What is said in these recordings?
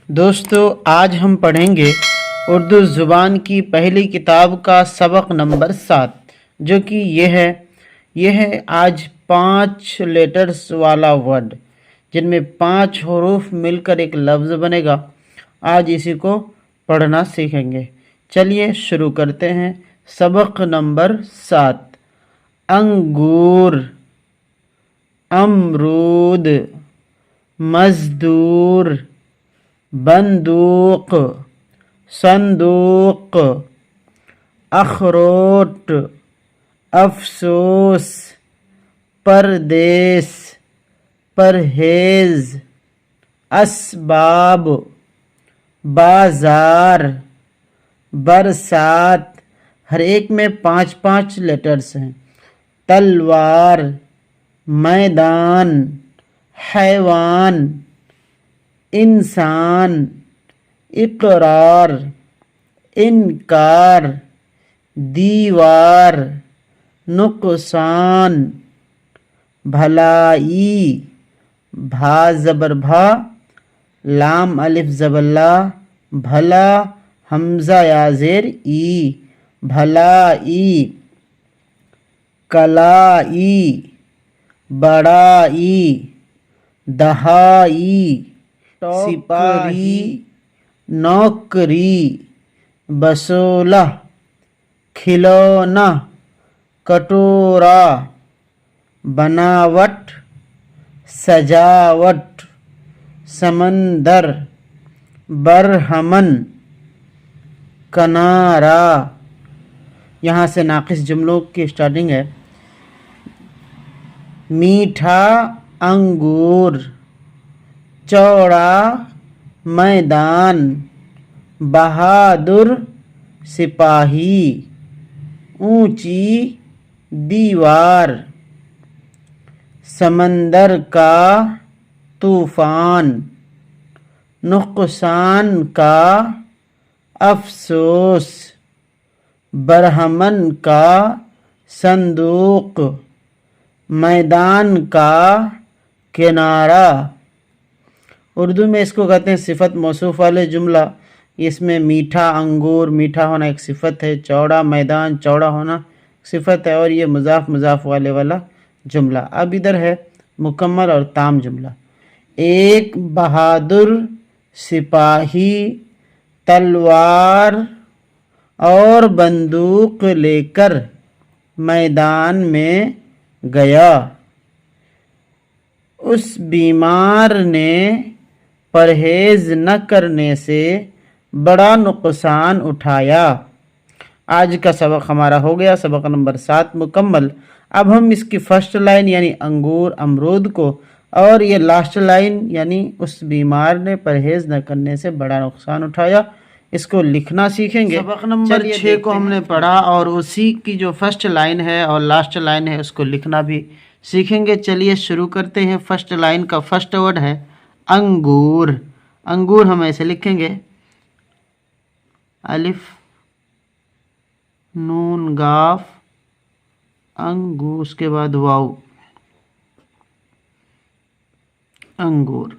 दोस्तों आज हम पढ़ेंगे उर्दू ज़ुबान की पहली किताब का सबक नंबर 7 जो कि यह है आज 5 लेटर्स वाला वर्ड जिनमें 5 हरूफ मिलकर एक लफ्ज़ बनेगा। आज इसी को पढ़ना सीखेंगे। चलिए शुरू करते हैं। सबक नंबर 7 अंगूर, अमरूद, मज़दूर, बंदूक, संदूक, अखरोट, अफसोस, परदेस, परहेज, असबाब, बाजार, बरसात। हर एक में 5-5 लेटर्स हैं। तलवार, मैदान, हैवान, इंसान, इकरार, इनकार, दीवार, नुकसान, भलाई, भा ज़बर भा, लाम अलिफ ज़बर ला, भला, हमज़ा या ज़ेर ई, भलाई, कलाई, बड़ाई, दहाई, सिपाही, नौकरी, बसोला, खिलौना, कटोरा, बनावट, सजावट, समंदर, बरहमन, कनारा। यहाँ से नाक़िस जुमलों की स्टार्टिंग है। मीठा अंगूर, चौड़ा मैदान, बहादुर सिपाही, ऊंची दीवार, समंदर का तूफान, नुकसान का अफसोस, बरहमन का संदूक, मैदान का किनारा। उर्दू में इसको कहते हैं सिफत मौसूफ वाले जुमला। इसमें मीठा अंगूर, मीठा होना एक सिफत है, चौड़ा मैदान, चौड़ा होना सिफत है, और ये मुज़ाफ वाले वाला जुमला। अब इधर है मुकम्मल और ताम जुमला। एक बहादुर सिपाही तलवार और बंदूक लेकर मैदान में गया। उस बीमार ने परहेज न करने से बड़ा नुकसान उठाया। आज का सबक हमारा हो गया, सबक नंबर 7 मुकम्मल। अब हम इसकी फर्स्ट लाइन यानी अंगूर अमरूद को और ये लास्ट लाइन यानी उस बीमार ने परहेज न करने से बड़ा नुकसान उठाया, इसको लिखना सीखेंगे। सबक नंबर 6 को हमने पढ़ा और उसी की जो फर्स्ट लाइन है और लास्ट लाइन है उसको लिखना भी सीखेंगे। चलिए शुरू करते हैं। फर्स्ट लाइन का फर्स्ट वर्ड है अंगूर। अंगूर हम ऐसे लिखेंगे, अलिफ नून गाफ अंगू, उसके बाद वाव, अंगूर।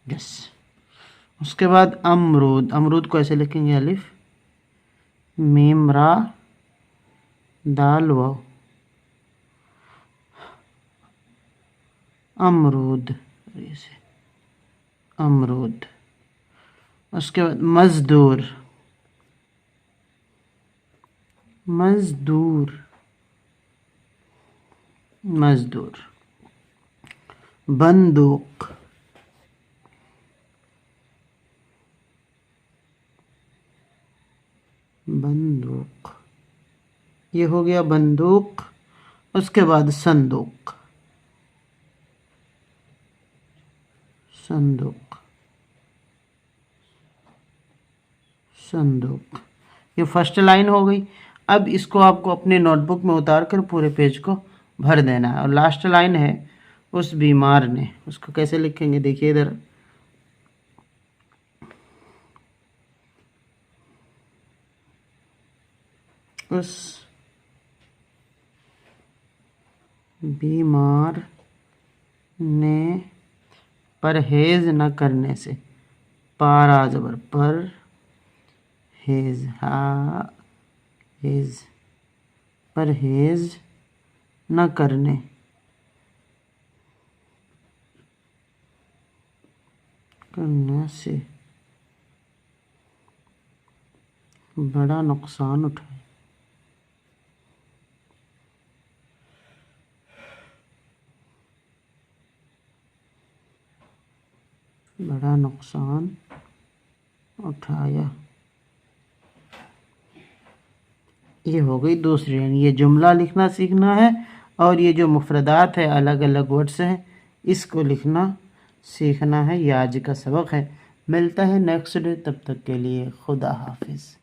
यस। उसके बाद अमरूद। अमरूद को ऐसे लिखेंगे, अलिफ मीम रा दाल वाव, अमरूद, ऐसे अमरूद। उसके बाद मजदूर, मजदूर, मजदूर। बंदूक, बंदूक, ये हो गया बंदूक। उसके बाद संदूक, संदूक, संदूक। ये फर्स्ट लाइन हो गई। अब इसको आपको अपने नोटबुक में उतार कर पूरे पेज को भर देना है। और लास्ट लाइन है उस बीमार ने, उसको कैसे लिखेंगे देखिए इधर, उस बीमार ने परहेज न करने से, پارا زبر پر، ہیز ہا ہیز، پرہیز نہ کرنے سے بڑا نقصان اٹھائے، بڑا نقصان اٹھایا۔ یہ ہو گئی دوسری لائن۔ یہ جملہ لکھنا سیکھنا ہے اور یہ جو مفردات ہے، الگ الگ ورڈس ہیں، اس کو لکھنا سیکھنا ہے۔ یہ آج کا سبق ہے۔ ملتا ہے نیکسٹ ڈے، تب تک کے لیے خدا حافظ۔